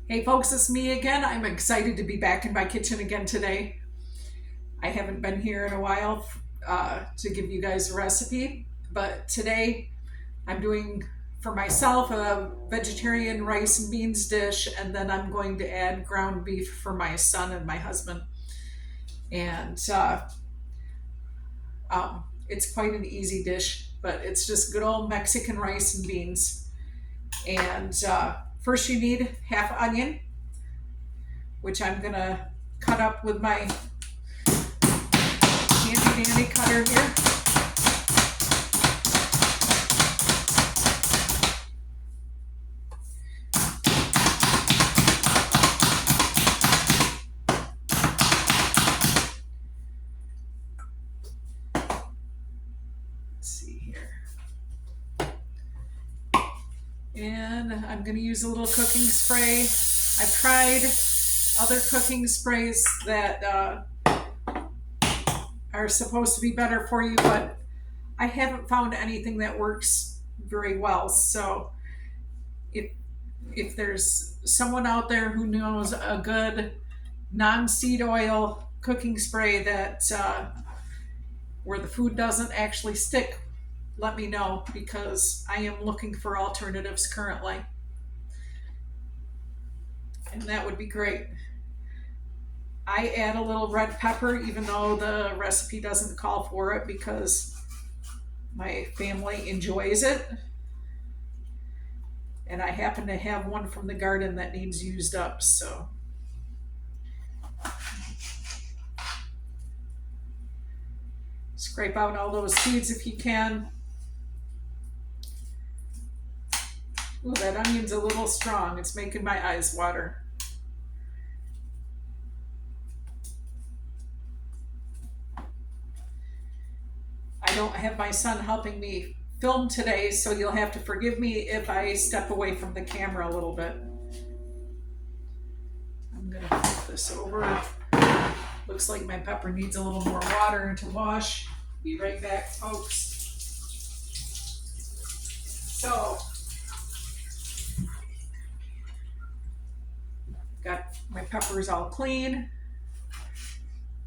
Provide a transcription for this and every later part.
Hey folks, it's me again. I'm excited to be back in my kitchen again today. I haven't been here in a while to give you guys a recipe, but today I'm doing for myself a vegetarian rice and beans dish, and then I'm going to add ground beef for my son and my husband. And it's quite an easy dish, but it's just good old Mexican rice and beans. And first you need half onion, which I'm gonna cut up with my handy dandy cutter here. Let's see here. And I'm gonna use a little cooking spray. I've tried other cooking sprays that are supposed to be better for you, but I haven't found anything that works very well. So if there's someone out there who knows a good non-seed oil cooking spray that where the food doesn't actually stick, let me know, because I am looking for alternatives currently. And that would be great. I add a little red pepper, even though the recipe doesn't call for it, because my family enjoys it. And I happen to have one from the garden that needs used up, so. Scrape out all those seeds if you can. Ooh, that onion's a little strong. It's making my eyes water. I don't have my son helping me film today, so you'll have to forgive me if I step away from the camera a little bit. I'm gonna flip this over. Looks like my pepper needs a little more water to wash. Be right back, folks. So, got my peppers all clean.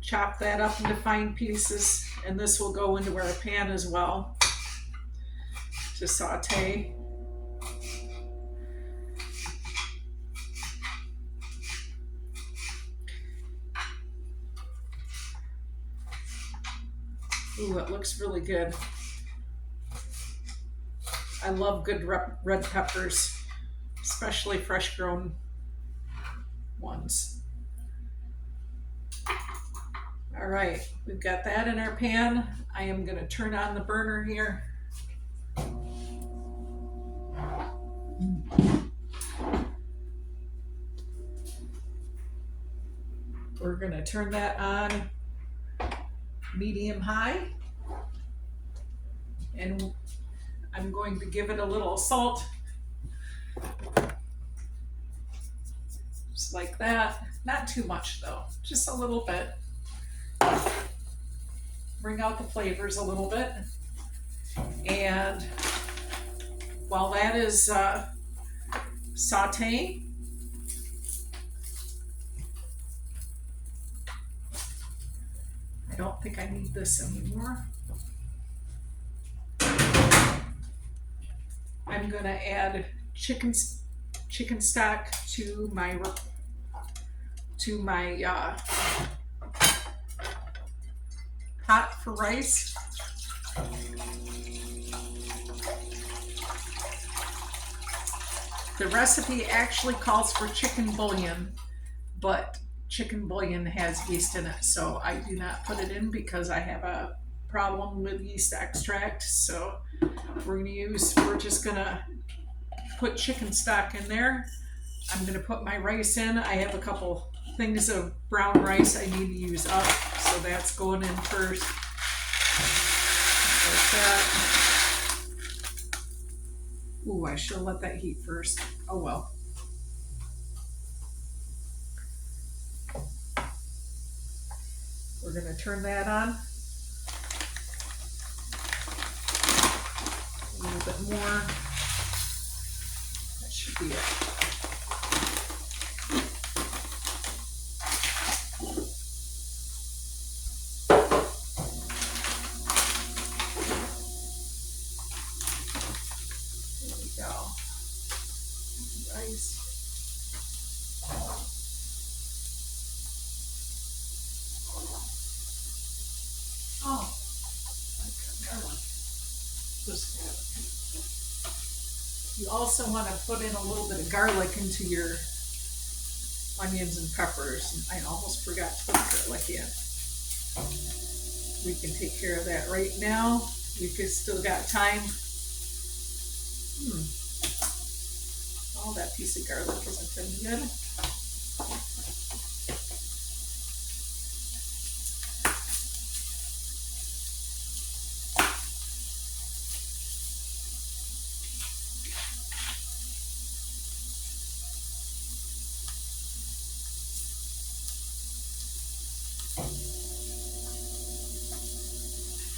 Chop that up into fine pieces, and this will go into our pan as well to saute. Ooh, it looks really good. I love good red peppers, especially fresh grown ones. All right, we've got that in our pan. I am going to turn on the burner here. We're going to turn that on medium high. And I'm going to give it a little salt. Just like that. Not too much though, just a little bit. Bring out the flavors a little bit. And while that is sauteing, I don't think I need this anymore. I'm gonna add chicken stock to my pot for rice. The recipe actually calls for chicken bouillon, but chicken bouillon has yeast in it, so I do not put it in because I have a problem with yeast extract. So we're just gonna put chicken stock in there. I'm gonna put my rice in. I have a couple things of brown rice I need to use up, so that's going in first. Like that. Ooh, I should have let that heat first. Oh well. We're gonna turn that on. A little bit more. That should be it. rice. Oh, garlic. Just you also want to put in a little bit of garlic into your onions and peppers. I almost forgot to put garlic in. We can take care of that right now. We've still got time. Oh, that piece of garlic isn't any good.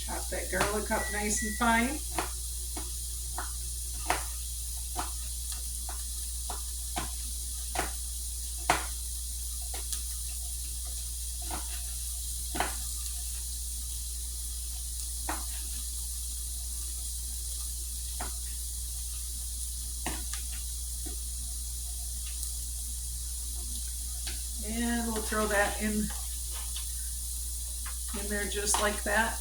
Chop that garlic up nice and fine. And we'll throw that in there just like that.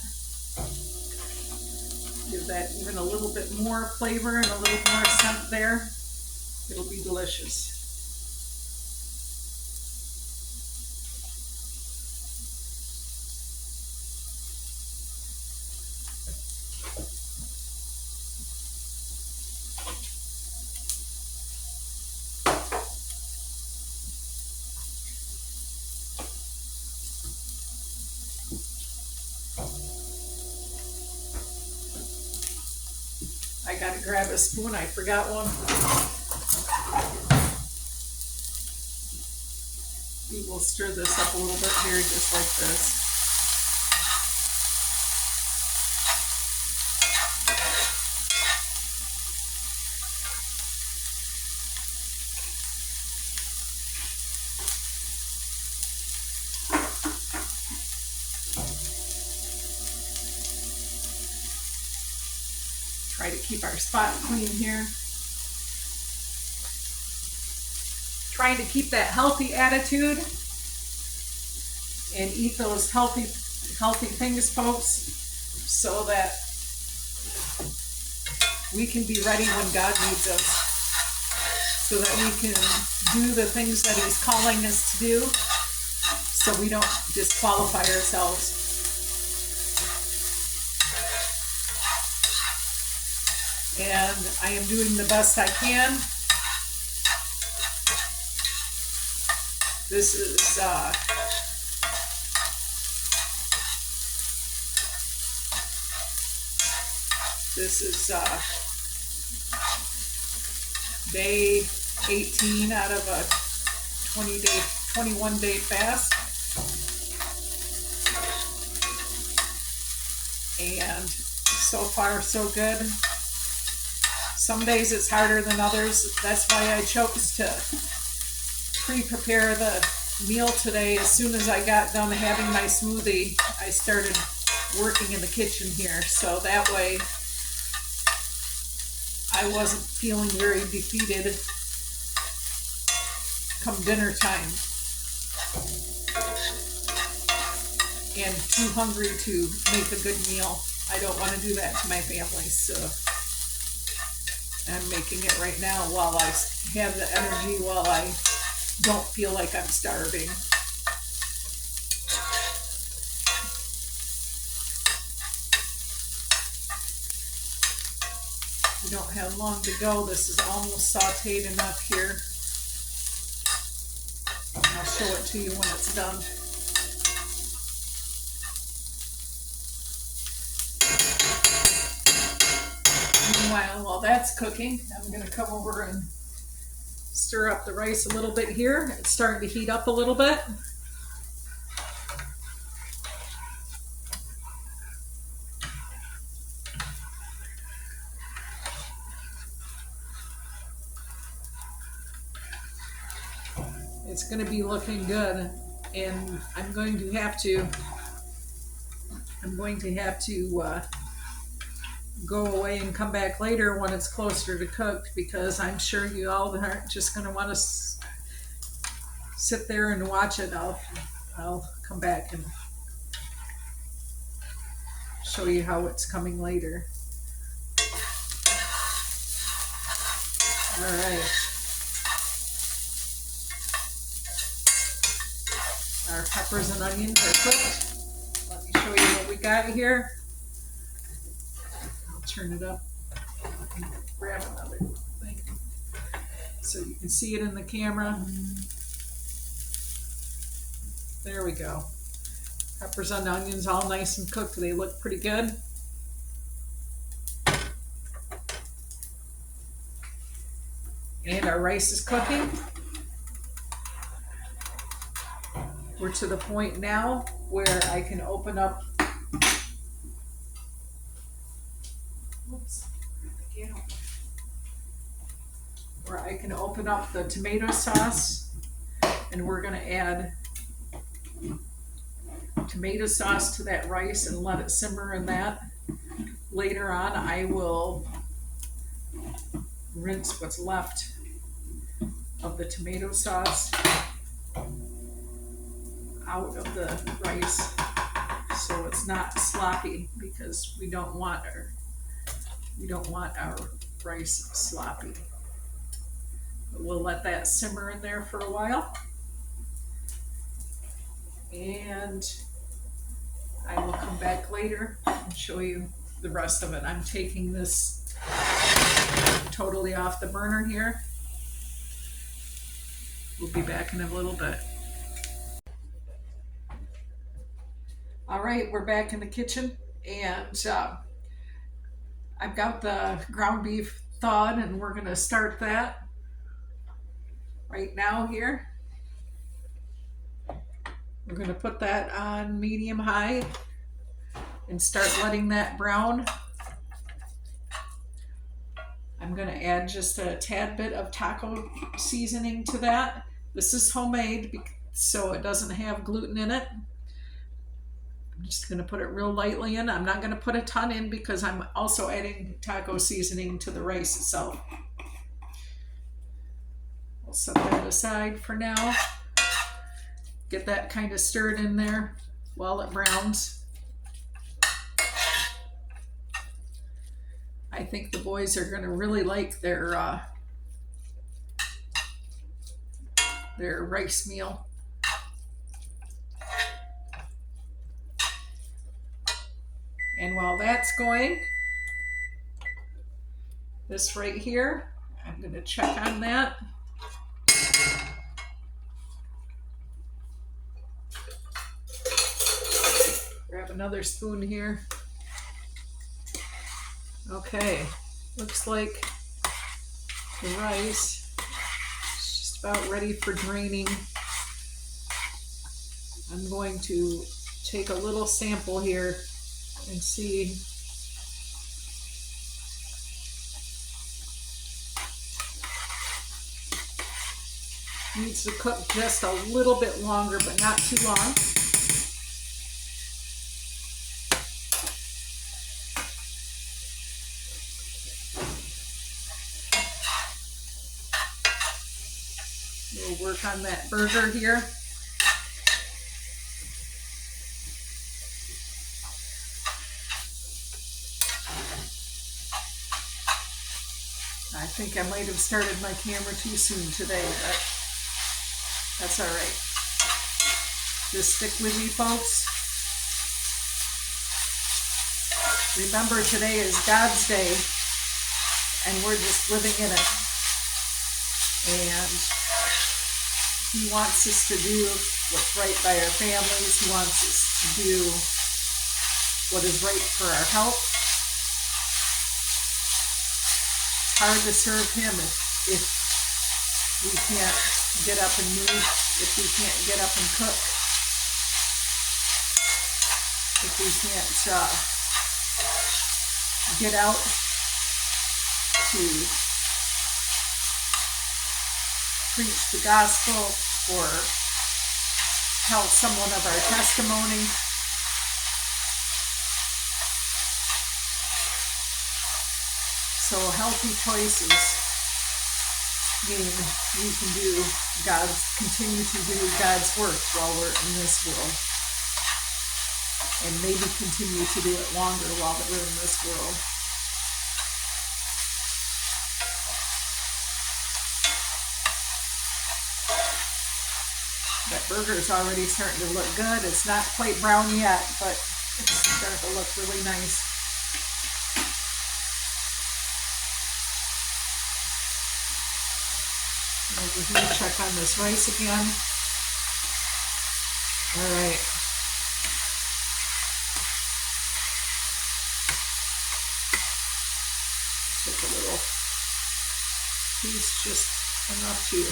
Give that even a little bit more flavor and a little more scent there. It'll be delicious. I gotta grab a spoon, I forgot one. We will stir this up a little bit here, just like this. Try to keep our spot clean here. Trying to keep that healthy attitude and eat those healthy things, folks, so that we can be ready when God needs us, so that we can do the things that He's calling us to do, so we don't disqualify ourselves. And I am doing the best I can. This is day 18 out of a 21 day fast. And so far so good. Some days it's harder than others. That's why I chose to pre-prepare the meal today. As soon as I got done having my smoothie, I started working in the kitchen here. So that way I wasn't feeling very defeated come dinner time and too hungry to make a good meal. I don't want to do that to my family, so I'm making it right now while I have the energy, while I don't feel like I'm starving. We don't have long to go. This is almost sauteed enough here. I'll show it to you when it's done. Meanwhile, while that's cooking, I'm going to come over and stir up the rice a little bit here. It's starting to heat up a little bit. It's going to be looking good, and I'm going to have to go away and come back later when it's closer to cooked, because I'm sure you all aren't just going to want to sit there and watch it. I'll come back and show you how it's coming later. All right. Our peppers and onions are cooked. Let me show you what we got here. I'll turn it up and grab another thing so you can see it in the camera. There we go. Peppers and onions all nice and cooked. They look pretty good. And our rice is cooking. We're to the point now where I can open up. Where I can open up the tomato sauce, and we're going to add tomato sauce to that rice and let it simmer in that. Later on, I will rinse what's left of the tomato sauce out of the rice so it's not sloppy, because we don't want our rice sloppy. But we'll let that simmer in there for a while, and I will come back later and show you the rest of it. I'm taking this totally off the burner here. We'll be back in a little bit. All right, we're back in the kitchen, and I've got the ground beef thawed, and we're going to start that right now here. We're going to put that on medium high and start letting that brown. I'm going to add just a tad bit of taco seasoning to that. This is homemade, so it doesn't have gluten in it. I'm just going to put it real lightly in. I'm not going to put a ton in because I'm also adding taco seasoning to the rice itself. We'll set that aside for now. Get that kind of stirred in there while it browns. I think the boys are going to really like their rice meal. And while that's going, this right here, I'm going to check on that. Grab another spoon here. Okay, looks like the rice is just about ready for draining. I'm going to take a little sample here and see. Needs to cook just a little bit longer, but not too long. We'll work on that burger here. I think I might have started my camera too soon today, but that's all right. Just stick with me, folks. Remember, today is God's day, and we're just living in it. And He wants us to do what's right by our families. He wants us to do what is right for our health. Hard to serve Him if we can't get up and move, if we can't get up and cook, if we can't get out to preach the gospel or tell someone of our testimony. So healthy choices mean we can continue to do God's work while we're in this world. And maybe continue to do it longer while we're in this world. That burger is already starting to look good. It's not quite brown yet, but it's starting to look really nice. Over here, check on this rice again. All right. Take a little piece, just enough to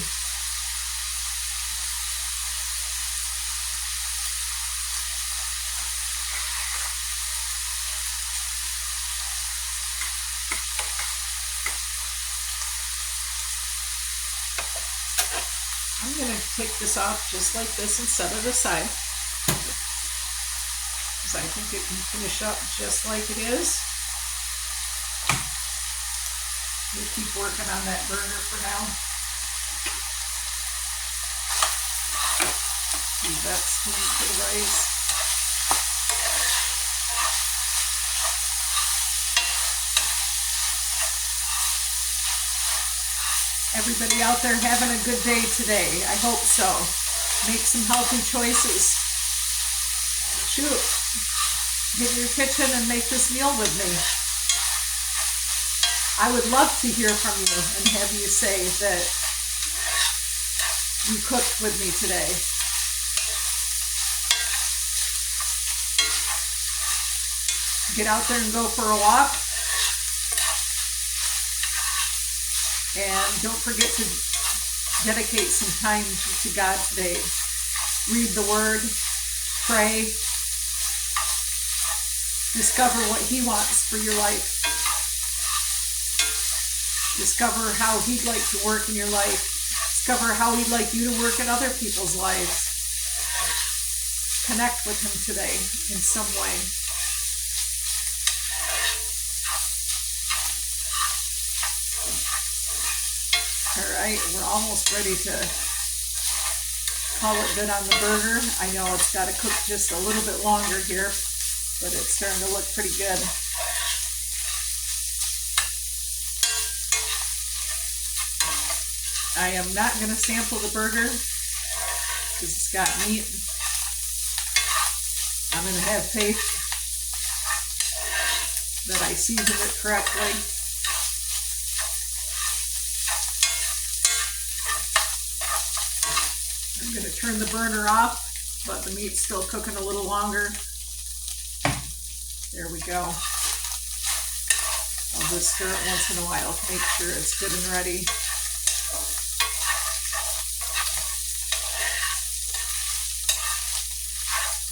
I'm going to take this off just like this and set it aside, because I think it can finish up just like it is. We'll keep working on that burger for now. Leave that steam for the rice. Everybody out there having a good day today. I hope so. Make some healthy choices. Shoot, get in your kitchen and make this meal with me. I would love to hear from you and have you say that you cooked with me today. Get out there and go for a walk. And don't forget to dedicate some time to God today. Read the Word, pray, discover what He wants for your life. Discover how He'd like to work in your life. Discover how He'd like you to work in other people's lives. Connect with Him today in some way. All right, we're almost ready to call it good on the burger. I know it's got to cook just a little bit longer here, but it's starting to look pretty good. I am not going to sample the burger because it's got meat. I'm going to have faith that I seasoned it correctly. I'm going to turn the burner off, but the meat's still cooking a little longer. There we go. I'll just stir it once in a while to make sure it's good and ready.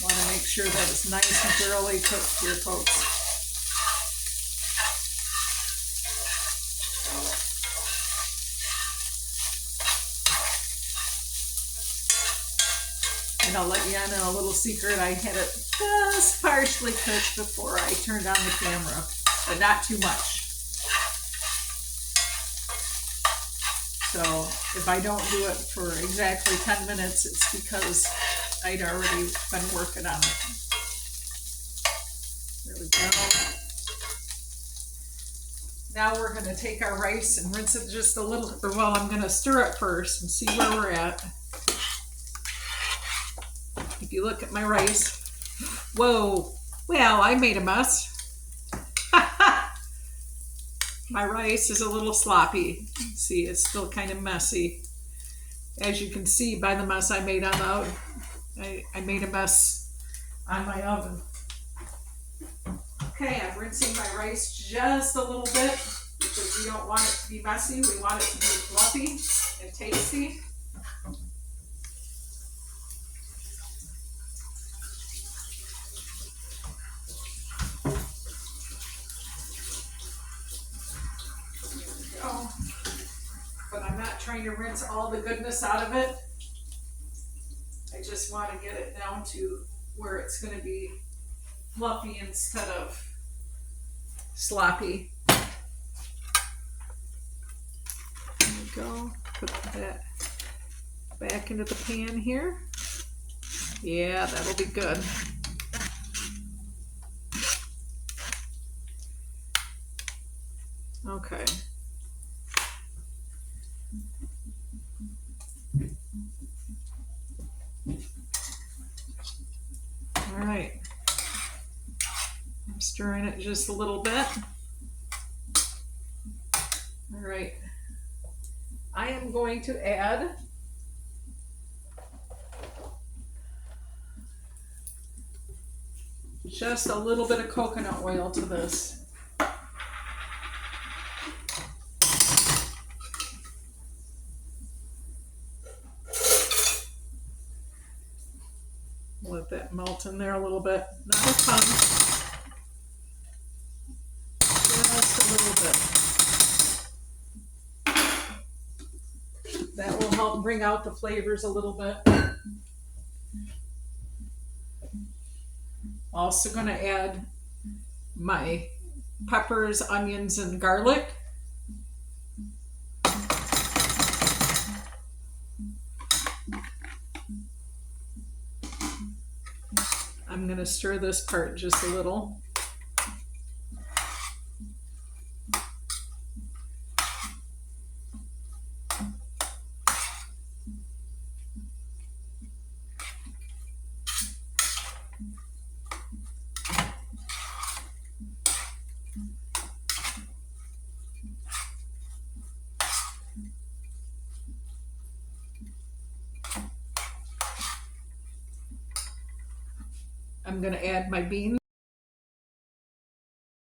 Want to make sure that it's nice and thoroughly cooked here, folks. And I'll let you in on a little secret. I had it just partially cooked before I turned on the camera, but not too much. So if I don't do it for exactly 10 minutes, it's because I'd already been working on it. There we go. Now we're going to take our rice and rinse it just a little, I'm going to stir it first and see where we're at. If you look at my rice, whoa, well, I made a mess. My rice is a little sloppy. See, it's still kind of messy. As you can see by the mess I made on the I made a mess on my oven. Okay, I'm rinsing my rice just a little bit because we don't want it to be messy. We want it to be fluffy and tasty. But I'm not trying to rinse all the goodness out of it. I just want to get it down to where it's going to be fluffy instead of sloppy. go. Put that back into the pan here. Yeah, that'll be good. Okay. All right. I'm stirring it just a little bit. All right. I am going to add just a little bit of coconut oil to this. Let that melt in there a little bit. Not a ton. Just a little bit. That will help bring out the flavors a little bit. Also going to add my peppers, onions, and garlic. I'm going to stir this part just a little. I'm going to add my beans.